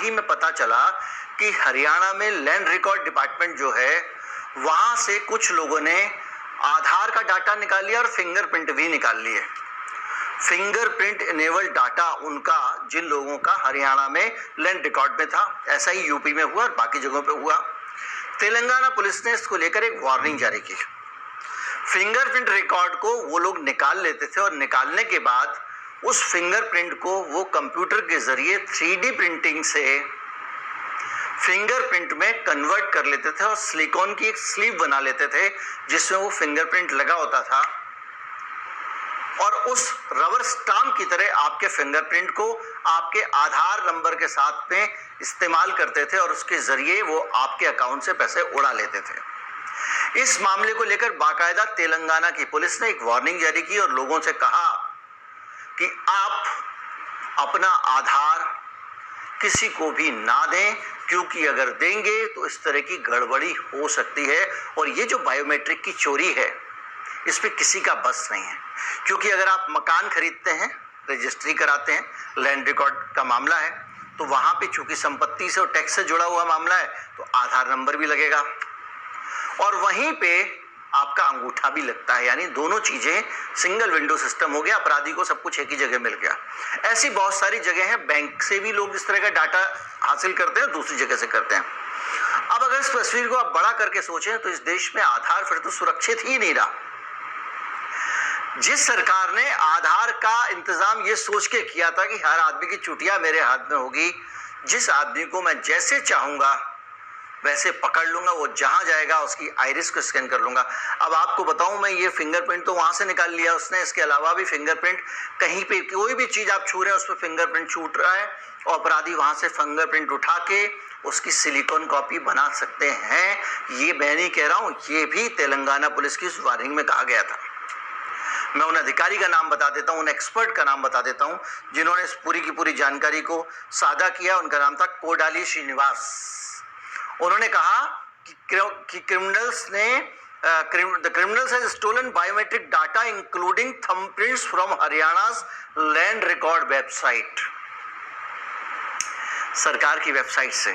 ही में पता चला कि हरियाणा में लैंड रिकॉर्ड डिपार्टमेंट जो है वहां से कुछ लोगों ने आधार का डाटा निकाल लिया और फिंगरप्रिंट भी निकाल लिए। फिंगरप्रिंट इनेबल्ड डाटा उनका, जिन लोगों का हरियाणा में लैंड रिकॉर्ड में था, ऐसा ही यूपी में हुआ और बाकी जगहों पे हुआ। तेलंगाना पुलिस ने इसको लेकर एक वार्निंग जारी की। फिंगरप्रिंट रिकॉर्ड को वो लोग निकाल लेते थे और निकालने के बाद उस फिंगरप्रिंट को वो कंप्यूटर के जरिए 3D प्रिंटिंग से फिंगरप्रिंट में कन्वर्ट कर लेते थे और सिलिकॉन की एक स्लीव बना लेते थे जिसमें वो फिंगरप्रिंट लगा होता था, और उस रबर स्टाम्प की तरह आपके फिंगरप्रिंट को आपके आधार नंबर के साथ में इस्तेमाल करते थे और उसके जरिए वो आपके अकाउंट से पैसे उड़ा लेते थे। इस मामले को लेकर बाकायदा तेलंगाना की पुलिस ने एक वार्निंग जारी की और लोगों से कहा कि आप अपना आधार किसी को भी ना दें, क्योंकि अगर देंगे तो इस तरह की गड़बड़ी हो सकती है। और ये जो बायोमेट्रिक की चोरी है, इस पे किसी का बस नहीं है, क्योंकि अगर आप मकान खरीदते हैं, रजिस्ट्री कराते हैं, लैंड रिकॉर्ड का मामला है, तो वहां पे चूंकि संपत्ति से और टैक्स से जुड़ा हुआ मामला है तो आधार नंबर भी लगेगा और वहीं पे आपका अंगूठा भी लगता है, यानी दोनों चीजें सिंगल विंडो सिस्टम हो गया। अपराधी को सब कुछ एक ही जगह मिल गया। ऐसी बहुत सारी जगह हैं, बैंक से भी लोग इस तरह का डाटा हासिल करते हैं, दूसरी जगह से करते हैं। अब अगर इस तस्वीर को आप बड़ा करके सोचें तो इस देश में आधार फिर तो सुरक्षित ही नहीं रहा। जिस सरकार ने आधार का इंतजाम ये सोच के किया था कि हर आदमी की चुटिया मेरे हाथ में होगी, जिस आदमी को मैं जैसे चाहूंगा वैसे पकड़ लूंगा, वो जहां जाएगा उसकी आइरिस को स्कैन कर लूंगा। अब आपको बताऊं, मैं ये फिंगरप्रिंट तो वहां से निकाल लिया उसने, इसके अलावा भी फिंगरप्रिंट कहीं पे कोई भी चीज आप छू रहे हैं उस पर फिंगरप्रिंट छूट रहा है और अपराधी वहां से फिंगरप्रिंट उठा के उसकी सिलिकॉन कॉपी बना सकते हैं। ये मैं नहीं कह रहा हूं, ये भी तेलंगाना पुलिस की वार्निंग में कहा गया था। मैं उन अधिकारी का नाम बता देता हूं, उन एक्सपर्ट का नाम बता देता हूं जिन्होंने इस पूरी की पूरी जानकारी को साझा किया। उनका नाम था कोडाली श्रीनिवास। उन्होंने कहा कि क्रिमिनल्स ने the criminals has stolen biometric data including thumbprints from Haryana's land record website, सरकार की वेबसाइट से।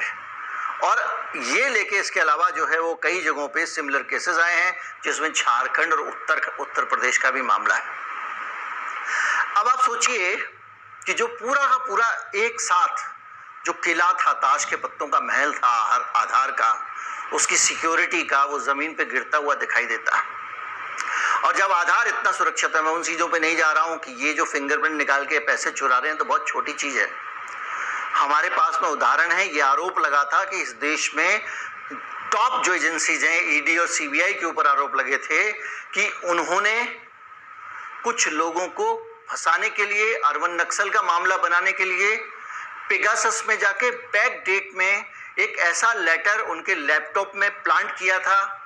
और ये लेके इसके अलावा जो है वो कई जगहों पे सिमिलर केसेस आए हैं, जिसमें झारखंड और उत्तर प्रदेश का भी मामला है। अब आप सोचिए कि जो पूरा का पूरा एक साथ जो किला था, ताश के पत्तों का महल था आधार का, उसकी सिक्योरिटी का, वो जमीन पे गिरता हुआ दिखाई देता। और जब आधार इतना सुरक्षित है, मैं उन चीजों पे नहीं जा रहा हूं कि ये जो फिंगरप्रिंट निकाल के पैसे चुरा रहे हैं तो बहुत छोटी चीज है। हमारे पास में उदाहरण है, ये आरोप लगा था कि इस देश में टॉप जो एजेंसीज हैं, ईडी और सीबीआई के ऊपर आरोप लगे थे कि उन्होंने कुछ लोगों को फंसाने के लिए, अरवन नक्सल का मामला बनाने के लिए पेगासस में जाके बैक डेट में एक ऐसा लेटर उनके लैपटॉप में प्लांट किया था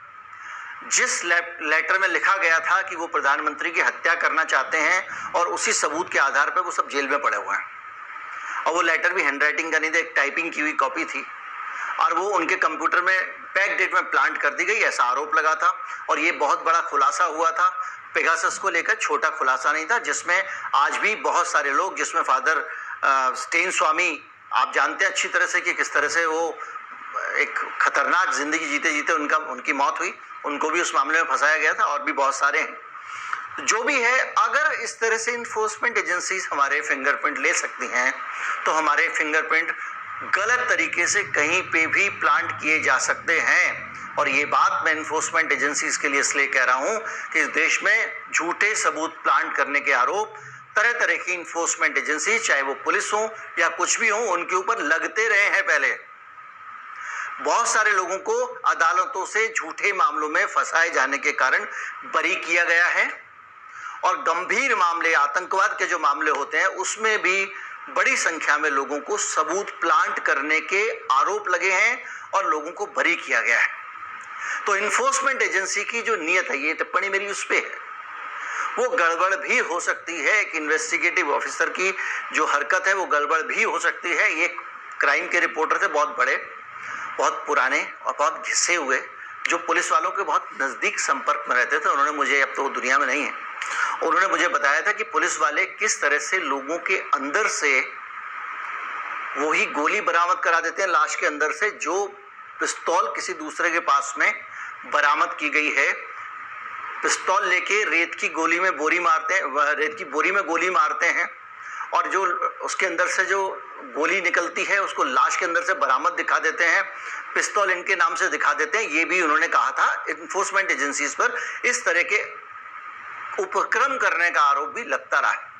जिस लेटर में लिखा गया था कि वो प्रधानमंत्री की हत्या करना चाहते हैं, और उसी सबूत के आधार पर वो सब जेल में पड़े हुए हैं। और वो लेटर भी हैंडराइटिंग का नहीं था, एक टाइपिंग की हुई कॉपी थी, और वो उनके कंप्यूटर में बैक डेट में प्लांट कर दी गई, ऐसा आरोप लगा था। और ये बहुत बड़ा खुलासा हुआ था पेगासस को लेकर, छोटा खुलासा नहीं था, जिसमें आज भी बहुत सारे लोग, जिसमें फादर स्टेन स्वामी, आप जानते हैं अच्छी तरह से कि किस तरह से वो एक खतरनाक जिंदगी जीते जीते उनकी मौत हुई, उनको भी उस मामले में फंसाया गया था, और भी बहुत सारे हैं। जो भी है, अगर इस तरह से इन्फोर्समेंट एजेंसीज हमारे फिंगरप्रिंट ले सकती हैं तो हमारे फिंगरप्रिंट गलत तरीके से कहीं पे भी प्लांट किए जा सकते हैं। और ये बात मैं इन्फोर्समेंट एजेंसीज के लिए इसलिए कह रहा हूं कि इस देश में झूठे सबूत प्लांट करने के आरोप तरह तरह की इन्फोर्समेंट एजेंसी, चाहे वो पुलिस हो या कुछ भी हो, उनके ऊपर लगते रहे हैं। पहले बहुत सारे लोगों को अदालतों से झूठे मामलों में फंसाए जाने के कारण बरी किया गया है, और गंभीर मामले, आतंकवाद के जो मामले होते हैं, उसमें भी बड़ी संख्या में लोगों को सबूत प्लांट करने के आरोप लगे हैं और लोगों को बरी किया गया है। तो इन्फोर्समेंट एजेंसी की जो नीयत है, ये टिप्पणी मेरी उस पे है, वो गड़बड़ भी हो सकती है। एक इन्वेस्टिगेटिव ऑफिसर की जो हरकत है वो गड़बड़ भी हो सकती है। ये क्राइम के रिपोर्टर थे, बहुत बड़े, बहुत पुराने और बहुत घिसे हुए, जो पुलिस वालों के बहुत नज़दीक संपर्क में रहते थे। उन्होंने मुझे, अब तो वो दुनिया में नहीं है, उन्होंने मुझे बताया था कि पुलिस वाले किस तरह से लोगों के अंदर से वही गोली बरामद करा देते हैं लाश के अंदर से, जो पिस्तौल किसी दूसरे के पास में बरामद की गई है। पिस्तौल लेके रेत की बोरी में गोली मारते हैं और जो उसके अंदर से जो गोली निकलती है उसको लाश के अंदर से बरामद दिखा देते हैं, पिस्तौल इनके नाम से दिखा देते हैं। ये भी उन्होंने कहा था। इन्फोर्समेंट एजेंसीज पर इस तरह के उपक्रम करने का आरोप भी लगता रहा है।